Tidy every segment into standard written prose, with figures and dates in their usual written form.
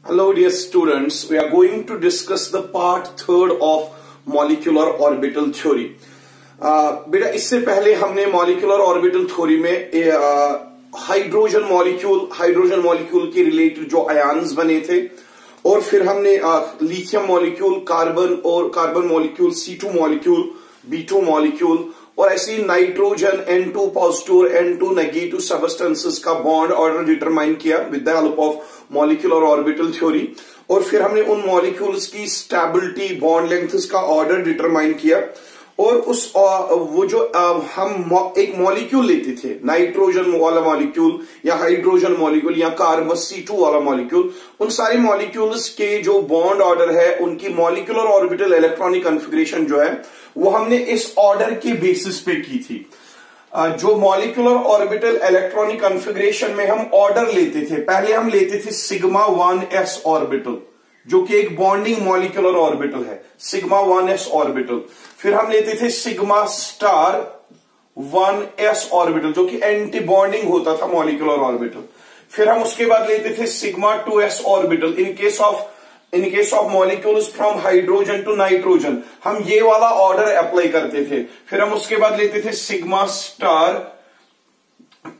Hello dear students, we are going to discuss the part third of molecular orbital theory. बेटा इससे पहले हमने molecular orbital theory में hydrogen molecule के related जो आयन्स बने थे और फिर हमने lithium molecule, carbon molecule, C2 molecule, B2 molecule और ऐसे nitrogen N2 positive N2 negative substances का बॉन्ड ऑर्डर डिटरमाइन किया with the help of molecular orbital theory. और फिर हमने उन मॉलिक्यूल्स की स्टेबिलिटी, बॉन्ड लेंथ्स का ऑर्डर डिटरमाइन किया और उस वो जो हम एक मॉलिक्यूल लेते थे, नाइट्रोजन वाला मॉलिक्यूल या हाइड्रोजन मॉलिक्यूल या कार्बन C2 वाला मॉलिक्यूल, उन सारे मॉलिक्यूल्स के जो बॉन्ड ऑर्डर है, उनकी मॉलिक्यूलर ऑर्बिटल इलेक्ट्रॉनिक कॉन्फ़िगरेशन जो है वो हमने इस ऑर्डर के बेसिस पे की थी। जो मॉलिक्यूलर ऑर्बिटल इलेक्ट्रॉनिक कॉन्फ़िगरेशन में हम ऑर्डर लेते थे, पहले हम लेते थे सिग्मा 1s ऑर्बिटल जो कि एक बॉन्डिंग मॉलिक्यूलर ऑर्बिटल है, सिग्मा 1s ऑर्बिटल। फिर हम लेते थे सिग्मा स्टार 1s ऑर्बिटल जो कि एंटी बॉन्डिंग होता था मॉलिक्यूलर ऑर्बिटल। फिर हम उसके बाद लेते थे sigma 2s orbital in case of molecules from hydrogen to nitrogen, हम ये वाला ऑर्डर अप्लाई करते थे। फिर हम उसके बाद लेते थे sigma star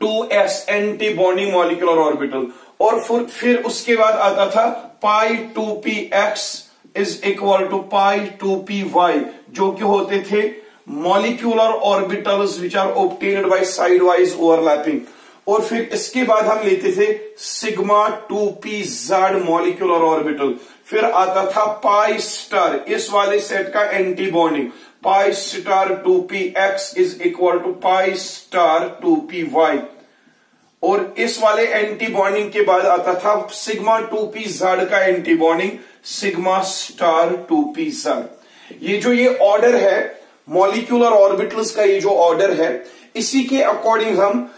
2s anti bonding molecular orbital और फिर उसके बाद आता था pi 2px is equal to pi 2py जो कि होते थे molecular orbitals which are obtained by side wise overlapping. और फिर इसके बाद हम लेते थे सिग्मा 2pz मॉलिक्यूलर ऑर्बिटल। फिर आता था पाई स्टार, इस वाले सेट का anti bonding, pi star 2px is equal to pi star 2py। और इस वाले एंटी बॉन्डिंग के बाद आता था सिग्मा 2pz का anti bonding, sigma star 2pz। ये ऑर्डर है मॉलिक्यूलर ऑर्बिटल्स का, ये जो ऑर्डर है, इसी के अकॉर्डिंग हम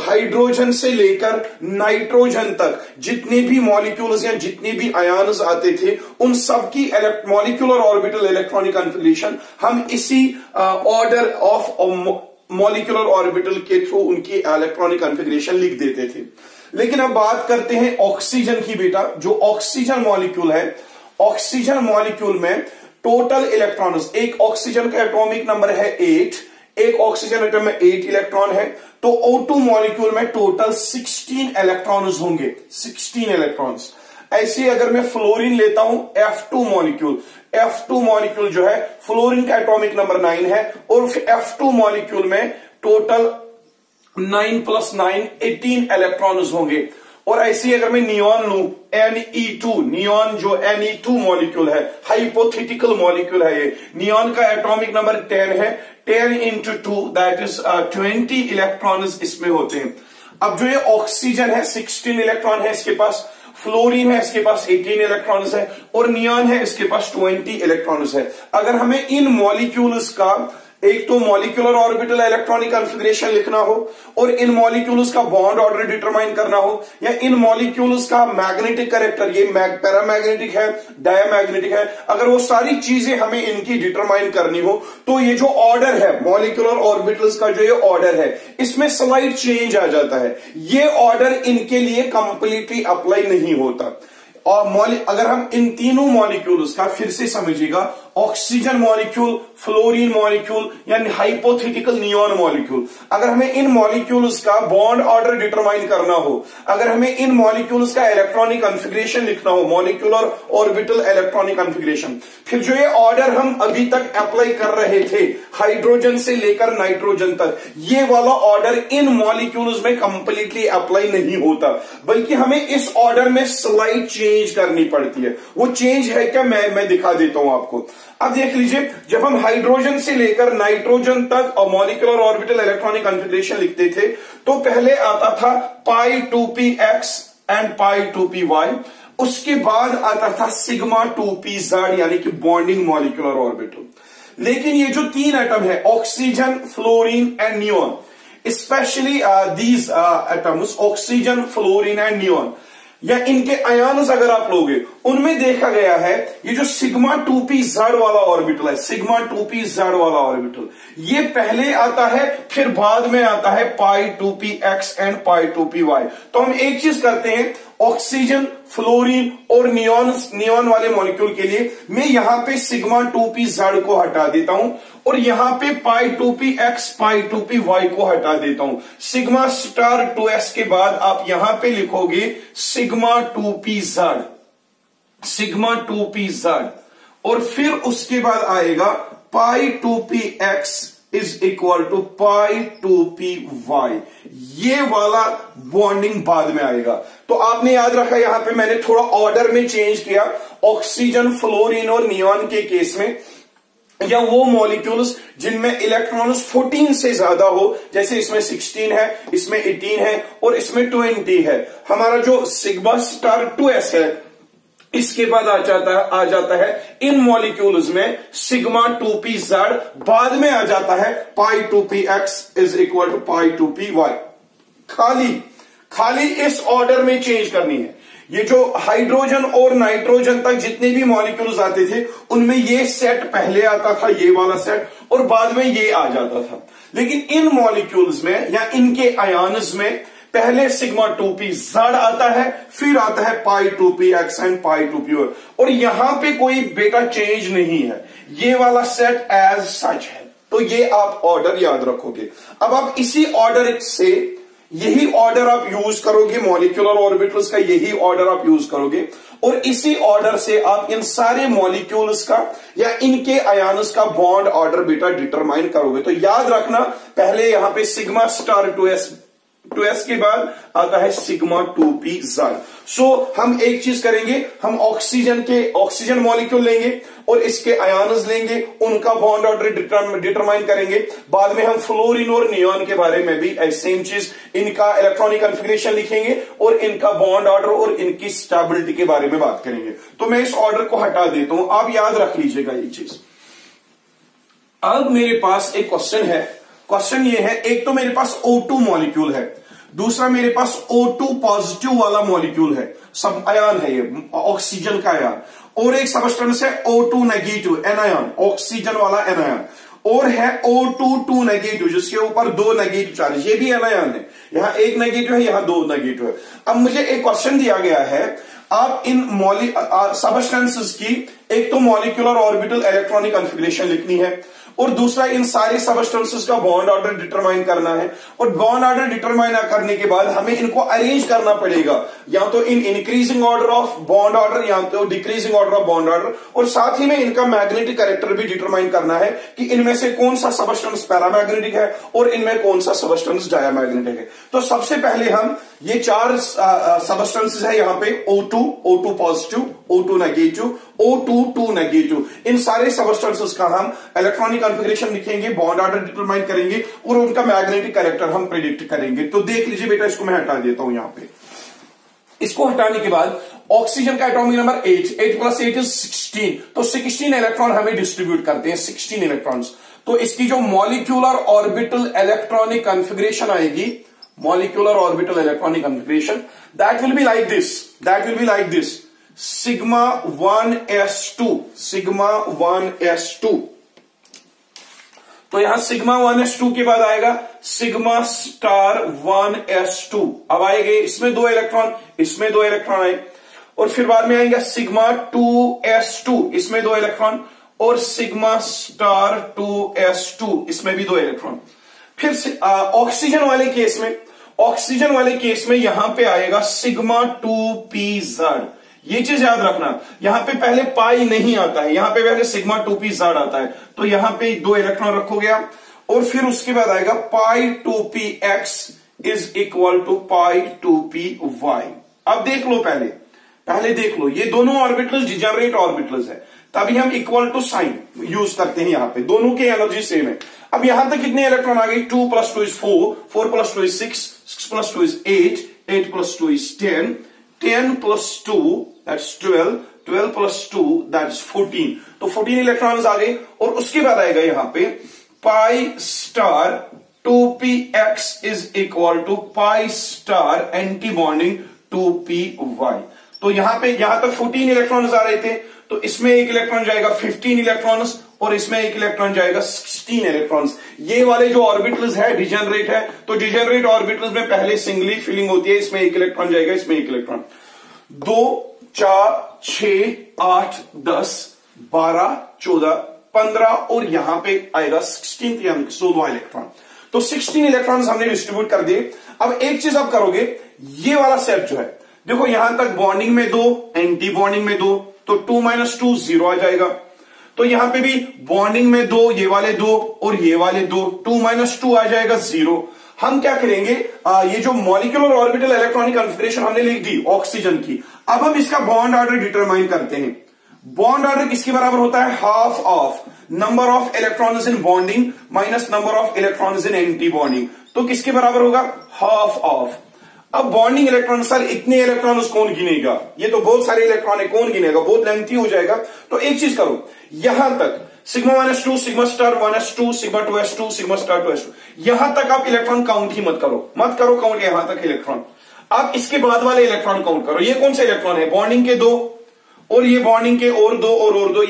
हाइड्रोजन से लेकर नाइट्रोजन तक जितने भी मॉलिक्यूल्स या जितने भी आयन्स आते थे उन सब की मॉलिक्यूलर ऑर्बिटल इलेक्ट्रॉनिक कॉन्फ़िगरेशन हम इसी ऑर्डर ऑफ मॉलिक्यूलर ऑर्बिटल के थ्रू उनकी इलेक्ट्रॉनिक कॉन्फ़िगरेशन लिख देते थे। लेकिन अब बात करते हैं ऑक्सीजन की। बेटा जो ऑक्सीजन मॉलिक्यूल है, ऑक्सीजन मॉलिक्यूल में टोटल इलेक्ट्रॉन्स, एक ऑक्सीजन का एटॉमिक नंबर है 8, एक ऑक्सीजन एटम में 8 इलेक्ट्रॉन है, तो O2 मॉलिक्यूल में टोटल 16 इलेक्ट्रॉन्स होंगे, 16 इलेक्ट्रॉन्स। ऐसे अगर मैं फ्लोरीन लेता हूं F2 मॉलिक्यूल जो है फ्लोरीन का एटॉमिक नंबर 9 है और F2 मॉलिक्यूल में टोटल 9 + 9 18 इलेक्ट्रॉन्स होंगे। और ऐसे अगर मैं नियॉन लूं Ne2, नियॉन जो Ne2 मॉलिक्यूल है, हाइपोथेटिकल मॉलिक्यूल है, ये नियॉन का एटॉमिक नंबर 10 है, 10 × 2 दैट इज 20 इलेक्ट्रॉन्स इसमें होते हैं। अब जो ये ऑक्सीजन है 16 इलेक्ट्रॉन है इसके पास, फ्लोरीन है इसके पास 18 इलेक्ट्रॉन्स है और नियॉन है इसके पास 20 इलेक्ट्रॉन्स है। अगर हमें इन मॉलिक्यूल्स का एक तो मॉलिक्यूलर ऑर्बिटल इलेक्ट्रॉनिक कॉन्फ़िगरेशन लिखना हो और इन मॉलिक्यूल्स का बॉन्ड ऑर्डर डिटरमाइन करना हो, या इन मॉलिक्यूल्स का मैग्नेटिक कैरेक्टर, ये पैरामैग्नेटिक है, डायमैग्नेटिक है, अगर वो सारी चीजें हमें इनकी डिटरमाइन करनी हो, तो ये जो ऑर्डर है मॉलिक्यूलर ऑर्बिटल्स का, जो ये ऑर्डर है, इसमें स्लाइड चेंज आ जाता है। ये ऑर्डर इनके लिए कंप्लीटली अप्लाई नहीं होता। और अगर हम इन तीनों मॉलिक्यूल्स का फिर से समझिएगा, ऑक्सीजन मॉलिक्यूल, फ्लोरीन मॉलिक्यूल या हाइपोथेटिकल नियॉन मॉलिक्यूल, अगर हमें इन मॉलिक्यूल्स का बॉन्ड ऑर्डर डिटरमाइन करना हो, अगर हमें इन मॉलिक्यूल्स का इलेक्ट्रॉनिक कॉन्फ़िगरेशन लिखना हो, मॉलिक्यूलर ऑर्बिटल इलेक्ट्रॉनिक कॉन्फ़िगरेशन, फिर जो ये ऑर्डर हम अभी तक अप्लाई कर रहे थे हाइड्रोजन से लेकर नाइट्रोजन तक, ये वाला ऑर्डर इन मॉलिक्यूल्स में कंप्लीटली अप्लाई नहीं होता, बल्कि हमें इस ऑर्डर में स्लाइड चेंज करनी पड़ती है। वो चेंज है क्या, मैं दिखा देता हूं आपको। अब देख लीजिए, जब हम हाइड्रोजन से लेकर नाइट्रोजन तक और मॉलिक्यूलर ऑर्बिटल इलेक्ट्रॉनिक कॉन्फ़िगरेशन लिखते थे, तो पहले आता था pi 2px and pi 2py, उसके बाद आता था सिग्मा 2pz यानी कि बॉन्डिंग मॉलिक्यूलर ऑर्बिटल। लेकिन ये जो 3 एटम है, oxygen, fluorine and neon, specially these atoms, oxygen, fluorine and neon, या इनके आयन्स अगर आप लोगे, उनमें देखा गया है ये जो सिग्मा 2p z वाला ऑर्बिटल है, सिग्मा 2p z वाला ऑर्बिटल, ये पहले आता है फिर बाद में आता है pi 2px and pi 2py। तो हम एक चीज करते हैं, ऑक्सीजन, फ्लोरीन और नियॉन वाले मॉलिक्यूल के लिए मैं यहां पे सिग्मा 2p z को हटा देता हूं और यहां पे पाई 2px पाई 2py को हटा देता हूं। सिग्मा स्टार 2s के बाद आप यहां पे लिखोगे sigma 2p z, sigma 2p z, और फिर उसके बाद आएगा pi 2px is equal to pi 2py। ये वाला बॉन्डिंग बाद में आएगा। तो आपने याद रखा यहां पे मैंने थोड़ा ऑर्डर में चेंज किया। ऑक्सीजन, फ्लोरीन और नियॉन के केस में, या वो मॉलिक्यूल्स जिनमें इलेक्ट्रॉन्स 14 से ज्यादा हो, जैसे इसमें 16 है, इसमें 18 है और इसमें 20 है, हमारा जो सिग्मा स्टार 2s है इसके बाद आ जाता है इन मॉलिक्यूल्स में सिग्मा 2p z, बाद में आ जाता है pi 2px is equal to pi 2py। खाली इस ऑर्डर में चेंज करनी है। ये जो हाइड्रोजन और नाइट्रोजन तक जितने भी मॉलिक्यूल्स आते थे उनमें ये सेट पहले आता था, ये वाला सेट, और बाद में ये आ जाता था। लेकिन इन मॉलिक्यूल्स में या इनके आयन्स में पहले सिग्मा 2p z आता है, फिर आता है pi 2px and pi 2py, और यहां पे कोई बेटा चेंज नहीं है, ये वाला सेट एज सच है। तो ये आप ऑर्डर याद रखोगे। अब आप इसी ऑर्डर से, यही ऑर्डर आप यूज करोगे, मॉलिक्यूलर ऑर्बिटल्स का यही ऑर्डर आप यूज करोगे, और इसी ऑर्डर से आप इन सारे मॉलिक्यूल्स का या इनके आयन्स का बॉन्ड ऑर्डर बेटा डिटरमाइन करोगे। तो याद रखना, पहले यहां पे सिग्मा स्टार 2s के बाद आता है सिग्मा 2p z। सो हम एक चीज करेंगे, हम ऑक्सीजन मॉलिक्यूल लेंगे और इसके आयन्स लेंगे, उनका बॉन्ड ऑर्डर डिटरमाइन करेंगे। बाद में हम फ्लोरीन और नियॉन के बारे में भी सेम चीज, इनका इलेक्ट्रॉनिक कॉन्फ़िगरेशन लिखेंगे और इनका बॉन्ड ऑर्डर और इनकी स्टेबिलिटी के बारे में बात करेंगे। तो मैं इस ऑर्डर को हटा देता हूं, आप याद रख लीजिएगा ये चीज। अब मेरे पास एक क्वेश्चन है। क्वेश्चन ये है, एक तो मेरे पास O2 मॉलिक्यूल है, दूसरा मेरे पास O2 पॉजिटिव वाला मॉलिक्यूल है, सब आयन है ये, ऑक्सीजन का आयन, और एक सबस्टेंस है O2 नेगेटिव एनायन, ऑक्सीजन वाला एनायन, और है O2 2 नेगेटिव जिसके ऊपर 2 नेगेटिव चार्ज, ये भी एनायन है, यहां एक नेगेटिव है, यहां 2 नेगेटिव है। अब मुझे एक क्वेश्चन दिया गया है, आप इन सबस्टेंसेस की एक तो मॉलिक्यूलर ऑर्बिटल इलेक्ट्रॉनिक कॉन्फ़िगरेशन लिखनी है और दूसरा इन सारे सबस्टेंसेस का बॉन्ड ऑर्डर डिटरमाइन करना है, और बॉन्ड ऑर्डर डिटरमाइन करने के बाद हमें इनको अरेंज करना पड़ेगा, या तो in increasing order of bond order या तो decreasing order of bond order, और साथ ही में इनका मैग्नेटिक कैरेक्टर भी डिटरमाइन करना है कि इनमें से कौन सा सबस्टेंस पैरामैग्नेटिक है और इनमें कौन सा सबस्टेंस डायमैग्नेटिक है। तो सबसे पहले हम ये 4 सबस्टेंसेस है यहां पे, O2 positive, O2 negative, O2 2 negative, इन सारे सबस्टेंसेस का हम इलेक्ट्रॉनिक कॉन्फ़िगरेशन लिखेंगे, बॉन्ड ऑर्डर डिटरमाइन करेंगे और उनका मैग्नेटिक कैरेक्टर हम प्रेडिक्ट करेंगे। तो देख लीजिए बेटा, इसको मैं हटा देता हूं यहां पे। इसको हटाने के बाद ऑक्सीजन का एटॉमिक नंबर 8 प्लस 8 इज 16, तो 16 इलेक्ट्रॉन हमें डिस्ट्रीब्यूट करते हैं, 16 इलेक्ट्रॉन्स। तो इसकी जो मॉलिक्यूलर ऑर्बिटल इलेक्ट्रॉनिक कॉन्फ़िगरेशन आएगी, molecular orbital electronic configuration, that will be like this, sigma 1s2, sigma 1s2। तो यहां सिग्मा 1s2 के बाद आएगा सिग्मा स्टार 1s2। अब आएंगे इसमें 2 इलेक्ट्रॉन, इसमें 2 इलेक्ट्रॉन आए, और फिर बाद में आएंगे सिग्मा 2s2, इसमें 2 इलेक्ट्रॉन, और सिग्मा स्टार 2s2, इसमें भी 2 इलेक्ट्रॉन। फिर ऑक्सीजन वाले केस में यहां पे आएगा सिग्मा 2pz। ये चीज याद रखना, यहां पे पहले पाई नहीं आता है, यहां पे पहले सिग्मा 2pz आता है। तो यहां पे 2 इलेक्ट्रॉन रखोगे आप, और फिर उसके बाद आएगा pi 2px is equal to pi 2py। अब देख लो, पहले देख लो, ये दोनों ऑर्बिटल्स डिजेनरेट ऑर्बिटल्स है, तभी हम इक्वल टू साइन यूज करते हैं यहां पे, दोनों की एनर्जी सेम है। अब यहां तक कितने इलेक्ट्रॉन आ गए, 2 + 2 is 4, 4 + 2 is 6, 6 + 2 is 8, 8 + 2 is 10, 10 + 2 that's 12, 12 + 2 that's 14। तो 14 इलेक्ट्रॉन्स आ गए, और उसके बाद आएगा यहां पे pi star 2px is equal to pi star anti bonding 2py। तो यहां तक 14 इलेक्ट्रॉन्स आ रहे थे, तो इसमें एक इलेक्ट्रॉन जाएगा 15 इलेक्ट्रॉन्स और इसमें एक इलेक्ट्रॉन जाएगा 16 इलेक्ट्रॉन्स। ये वाले जो ऑर्बिटल्स है डिजेनरेट है, तो डिजेनरेट ऑर्बिटल्स में पहले सिंगली फिलिंग होती है, इसमें एक इलेक्ट्रॉन जाएगा, इसमें एक इलेक्ट्रॉन। 2 4 6 8 10 12 14 15 और यहां पे आएगा 16 यानी 16वां इलेक्ट्रॉन। तो 16 इलेक्ट्रॉन्स हमने डिस्ट्रीब्यूट कर दिए। अब एक चीज आप करोगे, ये वाला सेट जो है, देखो यहां तक बॉन्डिंग में 2, एंटी बॉन्डिंग में 2, तो 2 - 2 0 आ जाएगा। तो यहां पे भी बॉन्डिंग में 2, ये वाले 2 और ये वाले 2, 2 - 2 आ जाएगा 0। हम क्या करेंगे, ये जो मॉलिक्यूलर ऑर्बिटल इलेक्ट्रॉनिक कॉन्फ़िगरेशन हमने लिख दी ऑक्सीजन की, अब हम इसका बॉन्ड ऑर्डर डिटरमाइन करते हैं। बॉन्ड ऑर्डर किसके बराबर होता है, half of number of electrons in bonding minus number of electrons in anti bonding. तो किसके बराबर होगा, हाफ ऑफ। अब बॉन्डिंग इलेक्ट्रॉन, सर इतने इलेक्ट्रॉन्स कौन गिनेगा, ये तो बहुत सारे इलेक्ट्रॉन है, कौन गिनेगा, बहुत लेंथी हो जाएगा। तो एक चीज करो, यहां तक sigma -2 sigma star 1s2 sigma 2s2 sigma star 2s2, यहां तक आप इलेक्ट्रॉन काउंट ही मत करो काउंट यहां तक इलेक्ट्रॉन। आप इसके बाद वाले इलेक्ट्रॉन काउंट करो, ये कौन से इलेक्ट्रॉन है, बॉन्डिंग के 2 और ये बॉन्डिंग के और 2 और 2,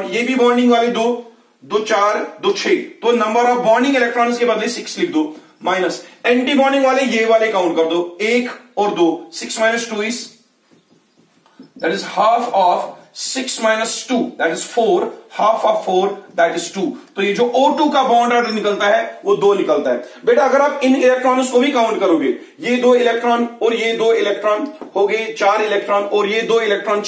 ये भी बॉन्डिंग वाले 2 2 4 2 6, तो नंबर ऑफ बॉन्डिंग इलेक्ट्रॉन्स के बदले 6 लिख दो, माइनस एंटी बॉन्डिंग वाले ये वाले काउंट कर दो, 1 और 2, 6 - 2 is that is half of 6 - 2 that is 4, half of 4 that is 2। तो ये जो O2 का बॉन्ड ऑर्डर निकलता है वो 2 निकलता है। बेटा अगर आप इन इलेक्ट्रॉन्स को भी काउंट करोगे, ये 2 इलेक्ट्रॉन और ये 2 इलेक्ट्रॉन हो गए 4 इलेक्ट्रॉन और ये 2 इलेक्ट्रॉन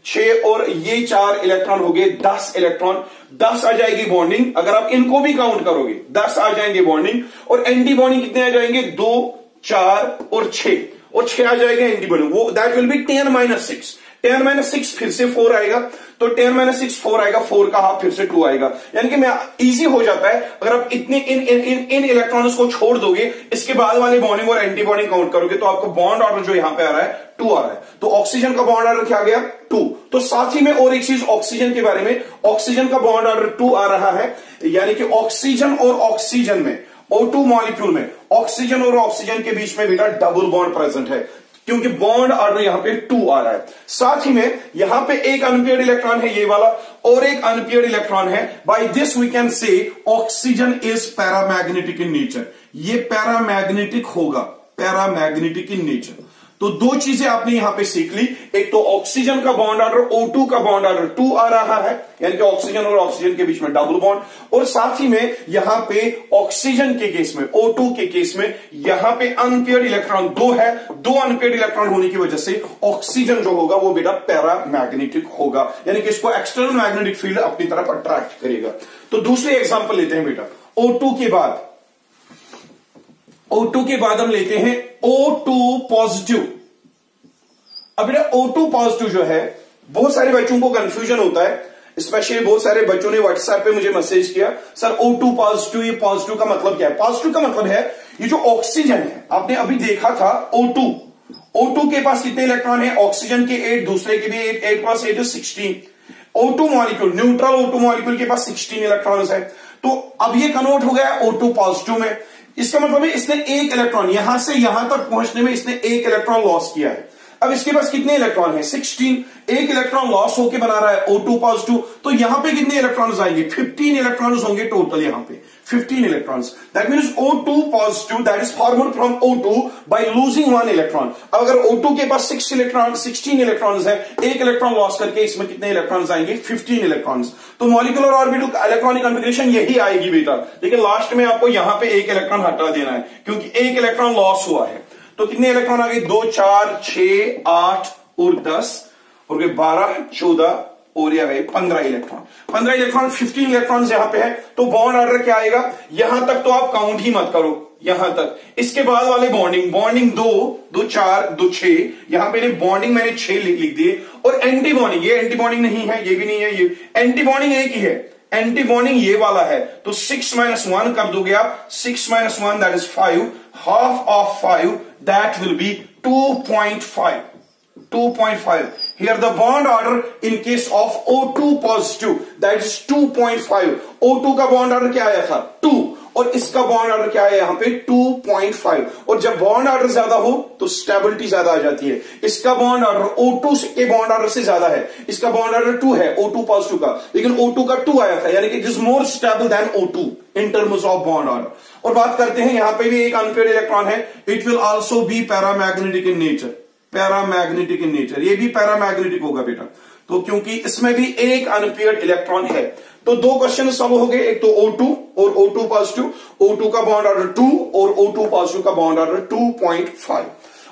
6 और ये 4 इलेक्ट्रॉन हो गए 10 इलेक्ट्रॉन, 10 आ जाएगी बॉन्डिंग। अगर आप इनको भी काउंट करोगे 10 आ जाएंगे बॉन्डिंग, और एंटी बॉन्डिंग कितने आ जाएंगे, 2 4 और 6 आ जाएगा एंटी बॉन्डिंग, वो दैट विल बी 10 - 6। 10 - 6 फिर से 4 आएगा, तो 10 - 6 4 आएगा, 4 का हाफ फिर से 2 आएगा। यानी कि मैं इजी हो जाता है, अगर आप इतने इन इलेक्ट्रॉन्स को छोड़ दोगे, इसके बाद वाले बॉन्डिंग और एंटी बॉन्डिंग काउंट करोगे, तो आपको बॉन्ड ऑर्डर जो यहां पे आ रहा है 2 आ रहा है। तो ऑक्सीजन का बॉन्ड ऑर्डर क्या आ गया, 2। तो साथ ही में और एक चीज ऑक्सीजन के बारे में, ऑक्सीजन का बॉन्ड ऑर्डर 2 आ रहा है, यानी कि ऑक्सीजन और ऑक्सीजन में, O2 मॉलिक्यूल में ऑक्सीजन और ऑक्सीजन के बीच में बेटा डबल बॉन्ड प्रेजेंट है, क्योंकि बॉन्ड ऑर्डर यहां पे 2 आ रहा है। साथ ही में यहां पे एक अनपेयर्ड इलेक्ट्रॉन है ये वाला, और एक अनपेयर्ड इलेक्ट्रॉन है। By this we can say oxygen is paramagnetic in nature, ये पैरामैग्नेटिक होगा, पैरामैग्नेटिक इन नेचर। तो 2 चीजें आपने यहां पे सीख ली, एक तो ऑक्सीजन का बॉन्ड ऑर्डर O2 का बॉन्ड ऑर्डर 2 आ रहा है, यानी कि ऑक्सीजन और ऑक्सीजन के बीच में डबल बॉन्ड, और साथ ही में यहां पे ऑक्सीजन के केस में, O2 के केस में यहां पे अनपेयर्ड इलेक्ट्रॉन 2 है, 2 अनपेयर्ड इलेक्ट्रॉन होने की वजह से ऑक्सीजन जो होगा वो बेटा पैरामैग्नेटिक होगा, यानी कि इसको एक्सटर्नल मैग्नेटिक फील्ड अपनी तरफ अट्रैक्ट करेगा। तो दूसरे एग्जांपल लेते हैं बेटा, O2 के बाद हम लेते हैं O2 पॉजिटिव। अब बेटा O2 पॉजिटिव जो है, बहुत सारे बच्चों को कंफ्यूजन होता है, स्पेशली बहुत सारे बच्चों ने व्हाट्सएप पे मुझे मैसेज किया, सर O2 पॉजिटिव, ये पॉजिटिव का मतलब क्या है। पॉजिटिव का मतलब है ये जो ऑक्सीजन है, आपने अभी देखा था O2 के पास कितने इलेक्ट्रॉन है, ऑक्सीजन के 8, दूसरे के भी 8 + 8 = 16। O2 molecule, neutral O2 molecule के पास 16 इलेक्ट्रॉन्स है। तो अब ये कन्वर्ट हो गया O2 पॉजिटिव में, इसका मतलब है इसने एक इलेक्ट्रॉन, यहां से यहां तक पहुंचने में इसने एक इलेक्ट्रॉन लॉस किया है। अब इसके पास कितने इलेक्ट्रॉन है, 16, एक इलेक्ट्रॉन लॉस होकर बना रहा है O2 पॉजिटिव, तो यहां पे कितने इलेक्ट्रॉन्स आएंगे, 15 इलेक्ट्रॉन्स होंगे टोटल, यहां पे 15 electrons. That means O2 positive that is formed from O2 by losing 1 electron. अब अगर O2 के पास 16 इलेक्ट्रॉन्स है, एक इलेक्ट्रॉन लॉस करके इसमें कितने इलेक्ट्रॉन्स आएंगे, 15 इलेक्ट्रॉन्स। तो मॉलिक्यूलर ऑर्बिटल इलेक्ट्रॉनिक कॉन्फ़िगरेशन यही आएगी बेटा, लेकिन लास्ट में आपको यहां पे एक इलेक्ट्रॉन हटा देना है, क्योंकि एक इलेक्ट्रॉन लॉस हुआ है। तो कितने इलेक्ट्रॉन आ गए, 2 4 6 8 और 10 और 12 14 और ये गए 15 इलेक्ट्रॉन। 15 इलेक्ट्रॉन, 15 इलेक्ट्रॉन यहां पे है, तो बॉन्ड ऑर्डर क्या आएगा, यहां तक तो आप काउंट ही मत करो, यहां तक। इसके बाद वाले बॉन्डिंग 2 4 2 6, यहां पे बॉन्डिंग मैंने 6 लिख दिए, और एंटी बॉन्डिंग, ये एंटी बॉन्डिंग नहीं है, ये भी नहीं है, ये एंटी बॉन्डिंग एक ही है, एंटी बॉन्डिंग ये वाला है, तो 6 - 1 कर दोगे आप, 6 - 1 that is 5, half of 5 that will be 2.5. Here the bond order in case of O2 positive that is 2.5. O2 का बॉन्ड ऑर्डर क्या आया था, 2, और इसका बॉन्ड ऑर्डर क्या है यहां पे 2.5। और जब बॉन्ड ऑर्डर ज्यादा हो तो स्टेबिलिटी ज्यादा आ जाती है। इसका बॉन्ड ऑर्डर O2 के बॉन्ड ऑर्डर से ज्यादा है, इसका बॉन्ड ऑर्डर 2 है O2 पॉजिटिव का, लेकिन O2 का 2 आया था, यानी कि it is more stable then O2 in terms of bond order. और बात करते हैं यहां पे भी एक अनपेयर्ड इलेक्ट्रॉन है, it will also be paramagnetic in nature, paramagnetic in nature, ये भी पैरामैग्नेटिक होगा बेटा। तो क्योंकि इसमें भी एक अनपेयर्ड इलेक्ट्रॉन है, तो दो क्वेश्चन सॉल्व हो गए, एक तो O2 और O2 पॉजिटिव, O2 का बॉन्ड ऑर्डर 2 और O2 पॉजिटिव का बॉन्ड ऑर्डर 2.5,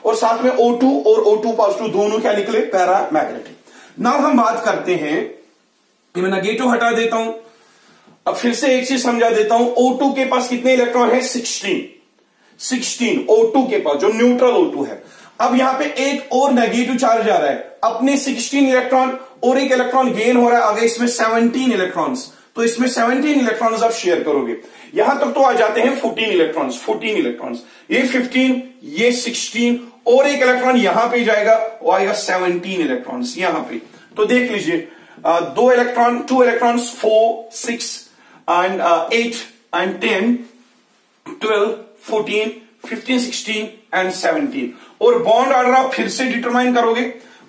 और साथ में O2 और O2 पॉजिटिव दोनों क्या निकले, पैरामैग्नेटिक। नाउ हम बात करते हैं, मैं नेगेटिव हटा देता हूं, अब फिर से एक चीज समझा देता हूं। O2 के पास कितने इलेक्ट्रॉन है, 16 O2 के पास, जो न्यूट्रल O2 है। अब यहां पे एक और नेगेटिव चार्ज आ रहा है, अपने 16 इलेक्ट्रॉन और एक इलेक्ट्रॉन गेन हो रहा है आगे, इसमें 17 इलेक्ट्रॉन्स, तो इसमें 17 इलेक्ट्रॉन्स आप शेयर करोगे। यहां तक तो आ जाते हैं 14 इलेक्ट्रॉन्स, ये 15, ये 16 और एक इलेक्ट्रॉन यहां पे जाएगा, वो आएगा 17 इलेक्ट्रॉन्स यहां पे। तो देख लीजिए, 2 इलेक्ट्रॉन्स 4, 6 एंड 8 एंड 10, 12, 14, 15, 16 एंड 17। और बॉन्ड ऑर्डर आप फिर से डिटरमाइन करोगे।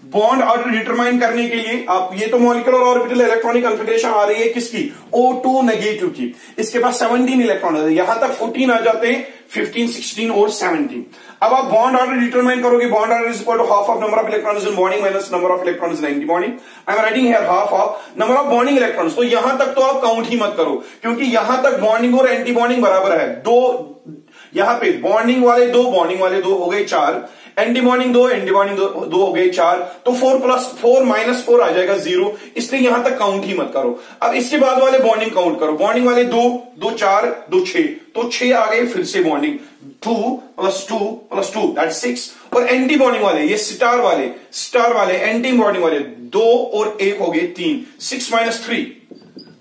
बॉन्ड ऑर्डर डिटरमाइन करने के लिए आप, ये तो मॉलिक्यूलर ऑर्बिटल इलेक्ट्रॉनिक कॉन्फ़िगरेशन आ रही है किसकी, O2 नेगेटिव की, इसके पास 17 इलेक्ट्रॉन है, यहां तक 14 आ जाते हैं, 15, 16 और 17। अब आप बॉन्ड ऑर्डर डिटरमाइन करोगे, bond order is equal to half of number of electrons in bonding minus number of electrons in anti bonding. I am writing here half of number of bonding electrons. तो यहां तक तो आप count ही मत करो, क्योंकि यहां तक बॉन्डिंग और एंटी बॉन्डिंग बराबर है, दो यहां पे बॉन्डिंग वाले दो हो गए 4, एंटी बॉन्डिंग दो हो गए 4, तो 4 माइनस 4 आ जाएगा 0, इसलिए यहां तक काउंट ही मत करो। अब इसके बाद वाले बॉन्डिंग काउंट करो, बॉन्डिंग वाले 2, 4, 2, 6, तो 6 आ गए, फिर से बॉन्डिंग 2 + 2 दैट्स 6। और एंटी बॉन्डिंग वाले, ये स्टार वाले एंटी बॉन्डिंग वाले 2 और 1 हो गए 3, 6 - 3,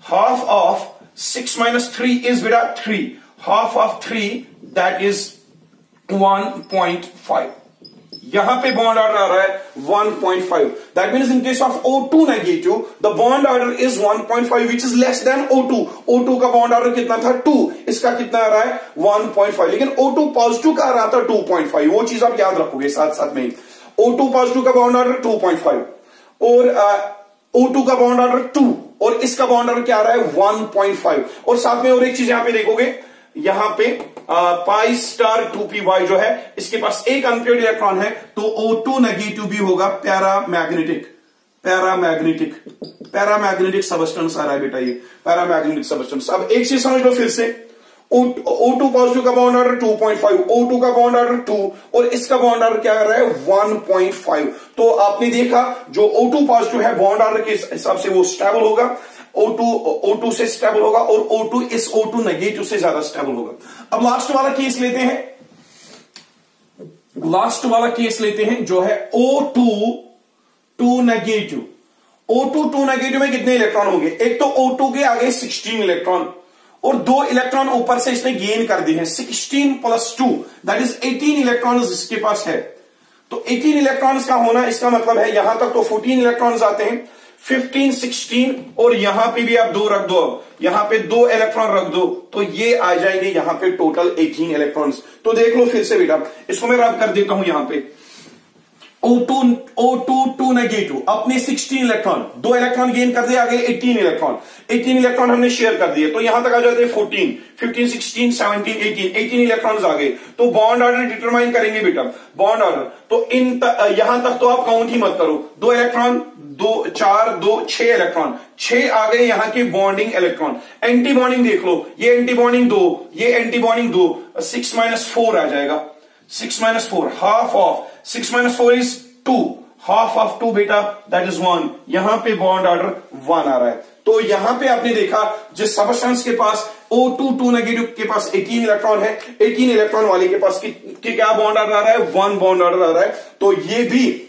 हाफ ऑफ 6 - 3 इज बेटा 3, हाफ ऑफ 3 दैट इज 1.5। यहां पे बॉन्ड ऑर्डर आ रहा है 1.5, that means in case of O2 negative the bond order is 1.5 which is less than O2 का बॉन्ड ऑर्डर कितना था 2, इसका कितना आ रहा है 1.5, लेकिन O2 पॉजिटिव का आ रहा था 2.5, वो चीज आप याद रखोगे साथ साथ में। O2 पॉजिटिव का बॉन्ड ऑर्डर 2.5 और O2 का बॉन्ड ऑर्डर 2 और इसका बॉन्ड ऑर्डर क्या आ रहा है 1.5। और साथ में और एक चीज यहां पे देखोगे, यहां पे पाई स्टार 2p जो है, इसके पास एक अनपेयर्ड इलेक्ट्रॉन है, तो O2 नेगेटिव भी होगा पैरामैग्नेटिक सबस्टेंस आ रहा है बेटा, ये पैरामैग्नेटिक सबस्टेंस। अब एक चीज समझ लो फिर से, O2 पॉजिटिव का बॉन्ड ऑर्डर 2.5, O2 का बॉन्ड ऑर्डर 2 और इसका बॉन्ड ऑर्डर क्या आ रहा है 1.5। तो आपने देखा जो O2 पॉजिटिव है बॉन्ड ऑर्डर के हिसाब से वो स्टेबल होगा, O2 से स्टेबल होगा, और O2 इस O2 नेगेटिव से ज्यादा स्टेबल होगा। अब लास्ट वाला केस लेते हैं जो है O2 नेगेटिव। O2 नेगेटिव में कितने इलेक्ट्रॉन होंगे, एक तो O2 के आगे 16 इलेक्ट्रॉन और 2 इलेक्ट्रॉन ऊपर से इसने गेन कर दिए हैं, 16 + 2 दैट इज 18 इलेक्ट्रॉन इसके पास है। तो 18 इलेक्ट्रॉन्स का होना, इसका मतलब है यहां तक तो 14 इलेक्ट्रॉन्स आते हैं, 15, 16 और यहां पे भी आप 2 रख दो, यहां पे 2 इलेक्ट्रॉन रख दो, तो ये आ जाएंगे यहां पे टोटल 18 इलेक्ट्रॉन्स। तो देख लो फिर से बेटा, इसको मैं रब कर देता हूं यहां पे, O2 नेगेटिव अपने 16 इलेक्ट्रॉन, 2 इलेक्ट्रॉन गेन कर दिए, आगे 18 इलेक्ट्रॉन हमने शेयर कर दिए, तो यहां तक आ जाते हैं 14, 15, 16, 17, 18 इलेक्ट्रॉन्स आ गए। तो बॉन्ड ऑर्डर डिटरमाइन करेंगे बेटा, बॉन्ड ऑर्डर तो यहां तक तो आप काउंट ही मत करो, 2 इलेक्ट्रॉन 2, 4, 2, 6 इलेक्ट्रॉन, 6 आ गए यहां के बॉन्डिंग इलेक्ट्रॉन। एंटी बॉन्डिंग देख लो, ये एंटी बॉन्डिंग 2, ये एंटी बॉन्डिंग 2, 6 - 4 आ जाएगा, 6 - 4, half of 6 - 4 is 2, half of 2 बेटा दैट इज 1, यहां पे बॉन्ड ऑर्डर 1 आ रहा है। तो यहां पे आपने देखा जिस सबस्टेंस के पास O2 नेगेटिव के पास 18 इलेक्ट्रॉन है, 18 इलेक्ट्रॉन वाले के पास क्या बॉन्ड ऑर्डर आ रहा है 1 बॉन्ड ऑर्डर आ रहा है। तो ये भी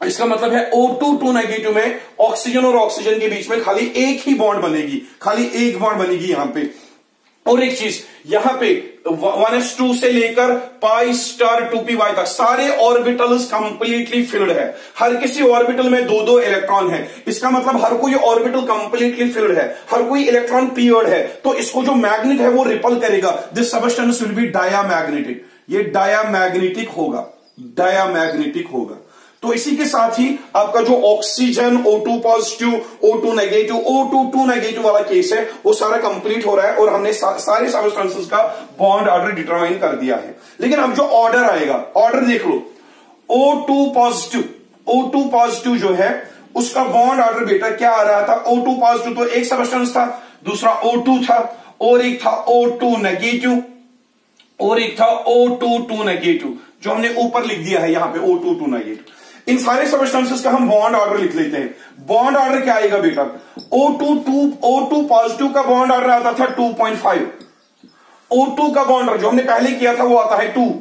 इसका मतलब है O2 नेगेटिव में ऑक्सीजन और ऑक्सीजन के बीच में खाली एक ही बॉन्ड बनेगी, खाली एक बॉन्ड बनेगी यहां पे। और एक चीज यहां पे 1s2 से लेकर पाई स्टार 2p तक सारे ऑर्बिटल्स कंप्लीटली फिल्ड है। हर किसी ऑर्बिटल में दो दो इलेक्ट्रॉन है। इसका मतलब हर कोई ऑर्बिटल कंप्लीटली फिल्ड है, हर कोई इलेक्ट्रॉन पियर्ड है। तो इसको जो मैग्नेट है वो रिपल करेगा। This substance will be diamagnetic. ये डायामैग्नेटिक होगा, डायामैग्नेटिक होगा। तो इसी के साथ ही आपका जो oxygen O2 positive, O2 negative, O2 negative वाला केस है वो सारा कंप्लीट हो रहा है और हमने सारे सबस्टेंसेस का बॉन्ड ऑर्डर डिटरमाइन कर दिया है। लेकिन अब जो ऑर्डर आएगा, ऑर्डर देख लो, O2 पॉजिटिव जो है उसका बॉन्ड ऑर्डर बेटा क्या आ रहा था? O2 पॉजिटिव तो एक सबस्टेंस था, दूसरा O2 था, और एक था O2 नेगेटिव, और एक था O2 नेगेटिव, जो हमने ऊपर लिख दिया है यहां पे O2 नेगेटिव। इन सारे सबस्टेंसेस का हम बॉन्ड ऑर्डर लिख लेते हैं। बॉन्ड ऑर्डर क्या आएगा बेटा? O2 पॉजिटिव का बॉन्ड ऑर्डर आता था 2.5, O2 का बॉन्ड ऑर्डर जो हमने पहले किया था वो आता है 2,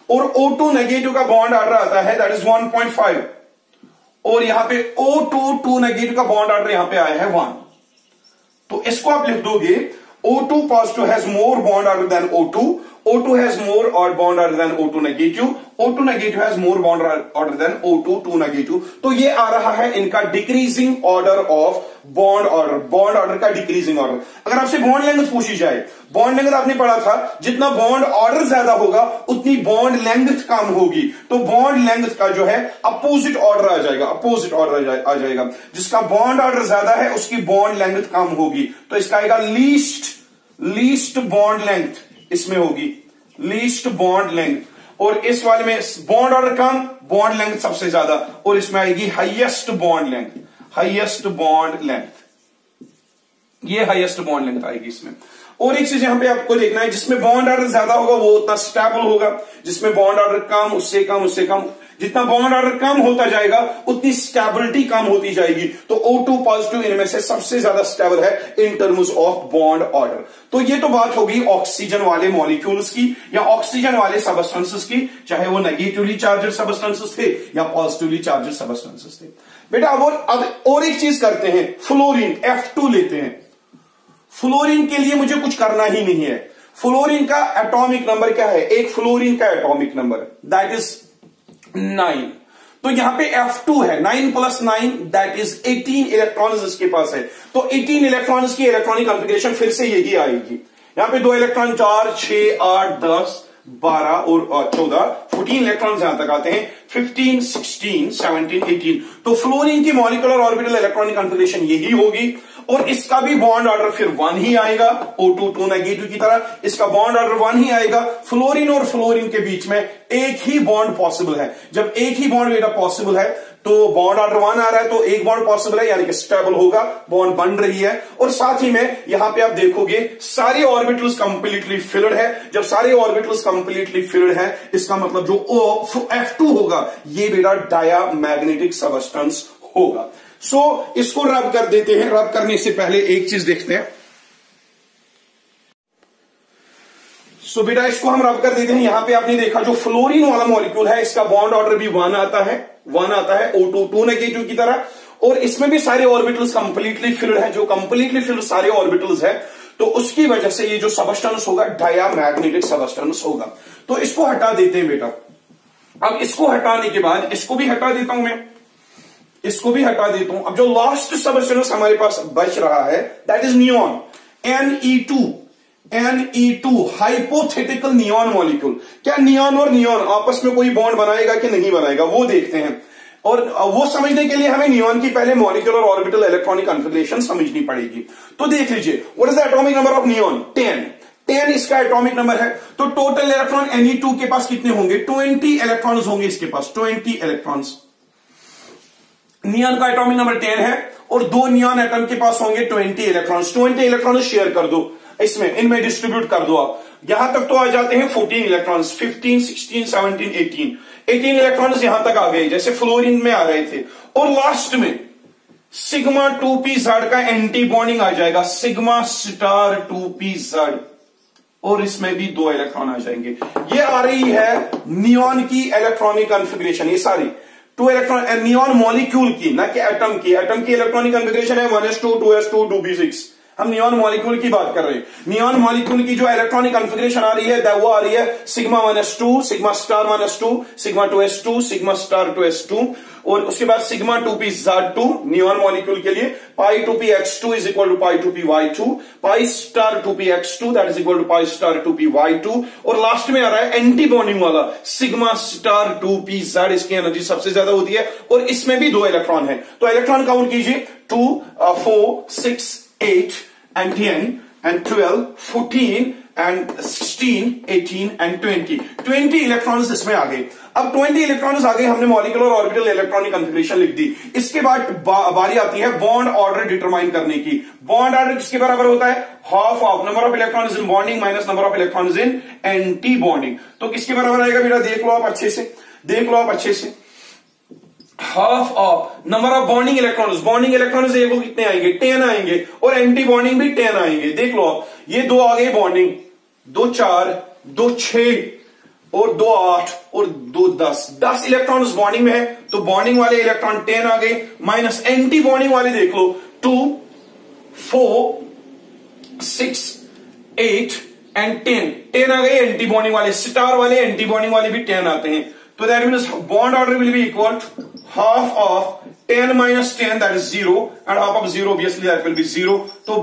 और O2 नेगेटिव का बॉन्ड ऑर्डर आता है दैट इज 1.5, और यहां पे O2 नेगेटिव का बॉन्ड ऑर्डर यहां पे आया है 1। तो इसको आप लिख दोगे O2 positive has more bond order than O2, O2 has more bond order than O2 negative, O2 negative has more bond order than O2 negative। तो ये आ रहा है इनका decreasing order of bond order, bond order का decreasing order. अगर आपसे bond length पूछी जाए, बॉन्ड लेंथ आपने पढ़ा था जितना बॉन्ड ऑर्डर ज्यादा होगा उतनी बॉन्ड लेंथ कम होगी। तो बॉन्ड लेंथ का जो है अपोजिट ऑर्डर आ जाएगा, अपोजिट ऑर्डर आ जाएगा। जिसका बॉन्ड ऑर्डर ज्यादा है उसकी बॉन्ड लेंथ कम होगी। तो इसका आएगा लीस्ट बॉन्ड लेंथ, इसमें होगी लीस्ट बॉन्ड लेंथ, और इस वाले में बॉन्ड ऑर्डर कम, बॉन्ड लेंथ सबसे ज्यादा, और इसमें आएगी highest bond length, highest bond length, ये हाईएस्ट बॉन्ड लेंथ आएगी इसमें। और एक चीज यहां पे आपको देखना है, जिसमें बॉन्ड ऑर्डर ज्यादा होगा वो उतना स्टेबल होगा, जिसमें बॉन्ड ऑर्डर कम उससे कम, जितना बॉन्ड ऑर्डर कम होता जाएगा उतनी स्टेबिलिटी कम होती जाएगी। तो O2 पॉजिटिव इनमें से सबसे ज्यादा स्टेबल है in terms of bond order. तो ये तो बात होगी ऑक्सीजन वाले मॉलिक्यूल्स की या ऑक्सीजन वाले सबस्टेंसेस की, चाहे वो नेगेटिवली चार्जड सबस्टेंसेस थे या पॉजिटिवली चार्जड सबस्टेंसेस थे। बेटा अब और एक चीज करते हैं, फ्लोरीन F2 लेते हैं। फ्लोरीन के लिए मुझे कुछ करना ही नहीं है। फ्लोरीन का एटॉमिक नंबर क्या है? एक फ्लोरीन का एटॉमिक नंबर दैट इज 9। तो यहां पे F2 है, 9 + 9 दैट इज 18 इलेक्ट्रॉन्स इसके पास है। तो 18 इलेक्ट्रॉन्स की इलेक्ट्रॉनिक कॉन्फ़िगरेशन फिर से यही आएगी। यहां पे 2 इलेक्ट्रॉन 4, 6, 8, 10, 12 और 14, 14 इलेक्ट्रॉन्स यहां तक आते हैं, 15, 16, 17, 18। तो फ्लोरीन की मॉलिक्यूलर ऑर्बिटल इलेक्ट्रॉनिक कॉन्फ़िगरेशन यही होगी, और इसका भी बॉन्ड ऑर्डर फिर 1 ही आएगा, O2 नेगेटिव की तरह इसका बॉन्ड ऑर्डर 1 ही आएगा। फ्लोरीन और फ्लोरीन के बीच में एक ही बॉन्ड पॉसिबल है। जब एक ही बॉन्ड बेटा पॉसिबल है तो बॉन्ड ऑर्डर 1 आ रहा है, तो एक बॉन्ड पॉसिबल है, यानी कि स्टेबल होगा, बॉन्ड बन रही है। और साथ ही में यहां पे आप देखोगे सारे ऑर्बिटल्स कंप्लीटली फिल्ड है। जब सारे ऑर्बिटल्स कंप्लीटली फिल्ड है, इसका मतलब जो F2 होगा ये बेटा डायामैग्नेटिक सबस्टेंस होगा। सो इसको रब कर देते हैं। रब करने से पहले एक चीज देखते हैं। सो बेटा इसको हम रब कर देते हैं। यहां पे आपने देखा जो फ्लोरीन वाला मॉलिक्यूल है इसका बॉन्ड ऑर्डर भी 1 आता है, 1 आता है O2 नेगेटिव की तरह, और इसमें भी सारे ऑर्बिटल्स कंप्लीटली फिल्ड है। जो कंप्लीटली फिल्ड सारे ऑर्बिटल्स है, तो उसकी वजह से ये जो सबस्टेंस होगा डायामैग्नेटिक सबस्टेंस होगा। तो इसको हटा देते हैं बेटा। अब इसको हटाने के बाद इसको भी हटा देता हूं मैं, इसको भी हटा देता हूं। अब जो लास्ट सबस्टेंस हमारे पास बच रहा है that is neon, Ne2 hypothetical neon molecule. क्या नियॉन और नियॉन आपस में कोई बॉन्ड बनाएगा कि नहीं बनाएगा वो देखते हैं, और वो समझने के लिए हमें नियॉन की पहले मॉलिक्यूलर ऑर्बिटल इलेक्ट्रॉनिक कॉन्फ़िगरेशन समझनी पड़ेगी। तो देख लीजिए, what is the atomic number of neon? 10 इसका एटॉमिक नंबर है। तो टोटल इलेक्ट्रॉन Ne2 के पास कितने होंगे? 20 इलेक्ट्रॉन्स होंगे इसके पास, 20 इलेक्ट्रॉन्स। नियॉन का एटॉमिक नंबर 10 है और 2 नियॉन एटम के पास होंगे 20 इलेक्ट्रॉन्स। 20 इलेक्ट्रॉन्स शेयर कर दो इसमें, इनमें डिस्ट्रीब्यूट कर दो आप। यहां तक तो आ जाते हैं 14 इलेक्ट्रॉन्स, 15, 16, 17, 18 इलेक्ट्रॉन्स यहां तक आ गए जैसे फ्लोरीन में आ रहे थे। और लास्ट में सिग्मा 2pz का एंटी बॉन्डिंग आ जाएगा, सिग्मा स्टार 2pz, और इसमें भी 2 इलेक्ट्रॉन आ जाएंगे। ये आ रही है नियॉन की इलेक्ट्रॉनिक कॉन्फ़िगरेशन। ये सारी 2 इलेक्ट्रॉन नियॉन मॉलिक्यूल की, ना कि एटम की। एटम की इलेक्ट्रॉनिक कॉन्फ़िगरेशन है 1s2, 2s2, 2p6। हम नियॉन मॉलिक्यूल की बात कर रहे हैं। नियॉन मॉलिक्यूल की जो इलेक्ट्रॉनिक कॉन्फ़िगरेशन आ रही है वो आ रही है sigma 1s2, sigma star 1s2, sigma 2s2, sigma star 2s2 और उसके बाद सिग्मा 2p-Z2 नियॉन मॉलिक्यूल के लिए, pi 2px2 is equal to pi 2py2, pi star 2px2 that is equal to pi star 2py2 और last में आ रहा है एंटी बॉन्डिंग वाला सिग्मा स्टार 2pz। इसकी एनर्जी सबसे ज्यादा होती है और इसमें भी 2 इलेक्ट्रॉन है। तो इलेक्ट्रॉन काउंट कीजिए 2, 4, 6, 8 and 10 and 12, 14 and 16, 18 and 20 electrons इसमें आ गए। अब 20 इलेक्ट्रॉन्स आ गए, हमने मॉलिक्यूलर ऑर्बिटल इलेक्ट्रॉनिक कॉन्फ़िगरेशन लिख दी। इसके बाद बारी आती है बॉन्ड ऑर्डर डिटरमाइन करने की। बॉन्ड ऑर्डर किसके बराबर होता है? Half of number of electrons in bonding minus number of electrons in anti bonding. तो किसके बराबर आएगा बेटा? देख लो आप अच्छे से, half of number of bonding electrons देखो कितने आएंगे? 10 आएंगे और एंटी बॉन्डिंग भी 10 आएंगे। देख लो आप, ये 2 आ गए बॉन्डिंग, 2 4, 2 6 और 2 8 और 2 10 इलेक्ट्रॉन्स बॉन्डिंग में है तो बॉन्डिंग वाले इलेक्ट्रॉन 10 आ गए माइनस एंटी बॉन्डिंग वाले देख लो 2, 4, 6, 8 एंड 10 आ गए एंटी बॉन्डिंग वाले। स्टार वाले एंटी बॉन्डिंग वाले भी 10 आते हैं। तो that means bond order will be equal half of 10 minus 10 that is 0 and half of 0 obviously that will be 0। तो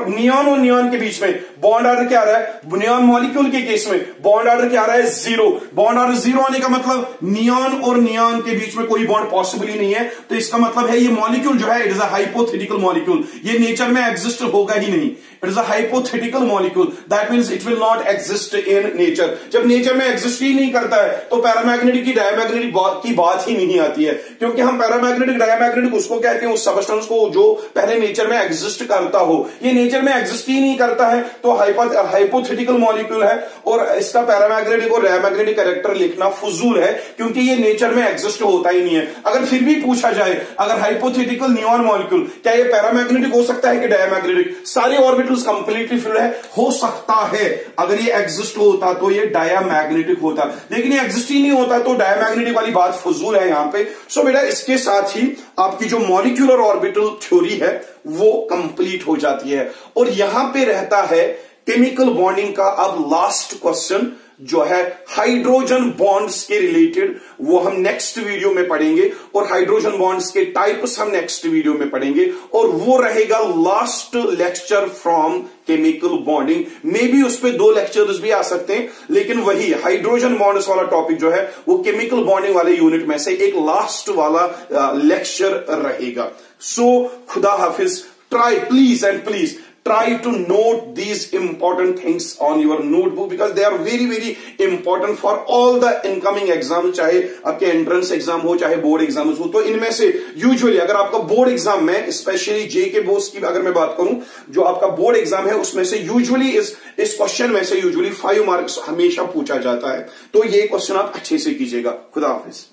नियॉन और नियॉन के बीच में बॉन्ड ऑर्डर क्या आ रहा है? नियॉन मॉलिक्यूल के केस में बॉन्ड ऑर्डर क्या आ रहा है? 0। बॉन्ड ऑर्डर 0 आने का मतलब नियॉन और नियॉन के बीच में कोई बॉन्ड पॉसिबल ही नहीं है। तो इसका मतलब है ये मॉलिक्यूल जो है it is a hypothetical molecule, ये नेचर में एग्जिस्ट होगा ही नहीं। It is a hypothetical molecule that means it will not exist in nature. जब नेचर में एग्जिस्ट ही नहीं करता है तो पैरामैग्नेटिक की डायमैग्नेटिक की बात ही नहीं आती है, क्योंकि हम पैरामैग्नेटिक डायमैग्नेटिक उसको कहते हैं उस सबस्टेंस को जो पहले नेचर में एग्जिस्ट करता हो। ये नेचर में एग्जिस्ट ही नहीं करता है तो हाइपोथेटिकल मॉलिक्यूल है और इसका पैरामैग्नेटिक और डायमैग्नेटिक कैरेक्टर लिखना फजूल है क्योंकि ये नेचर में एग्जिस्ट होता ही नहीं है। अगर फिर भी पूछा जाए अगर हाइपोथेटिकल नियॉन मॉलिक्यूल क्या ये पैरामैग्नेटिक हो सकता है कि डायमैग्नेटिक? सारे ऑर्बिटल्स कंप्लीटली फिल्ड है, हो सकता है अगर ये एग्जिस्ट होता तो ये डायमैग्नेटिक होता, लेकिन ये एग्जिस्ट ही नहीं होता तो डायमैग्नेटिक वाली बात फजूल है यहां पे। सो बेटा इसके साथ ही आपकी जो मॉलिक्यूलर ऑर्बिटल थ्योरी है वो कंप्लीट हो जाती है और यहां पे रहता है केमिकल बॉन्डिंग का अब लास्ट क्वेश्चन जो है हाइड्रोजन बॉन्ड्स के रिलेटेड, वो हम नेक्स्ट वीडियो में पढ़ेंगे और हाइड्रोजन बॉन्ड्स के टाइप्स हम नेक्स्ट वीडियो में पढ़ेंगे और वो रहेगा last lecture from chemical bonding. May be उस पे 2 लेक्चर्स भी आ सकते हैं, लेकिन वही हाइड्रोजन बॉन्ड्स वाला टॉपिक जो है वो केमिकल बॉन्डिंग वाले यूनिट में से एक लास्ट वाला लेक्चर रहेगा। सो खुदा हाफिज, try please and please try to note these important things on your notebook because they are very very important for all the incoming exams, चाहे आपके एंट्रेंस एग्जाम हो चाहे बोर्ड एग्जाम हो। तो इनमें से यूजुअली अगर आपका बोर्ड एग्जाम में स्पेशली जे के बोर्ड्स की अगर मैं बात करूं, जो आपका बोर्ड एग्जाम है उसमें से यूजुअली इस क्वेश्चन में से यूजुअली 5 मार्क्स हमेशा पूछा जाता है। तो ये क्वेश्चन आप अच्छे से कीजिएगा। खुदा हाफिज।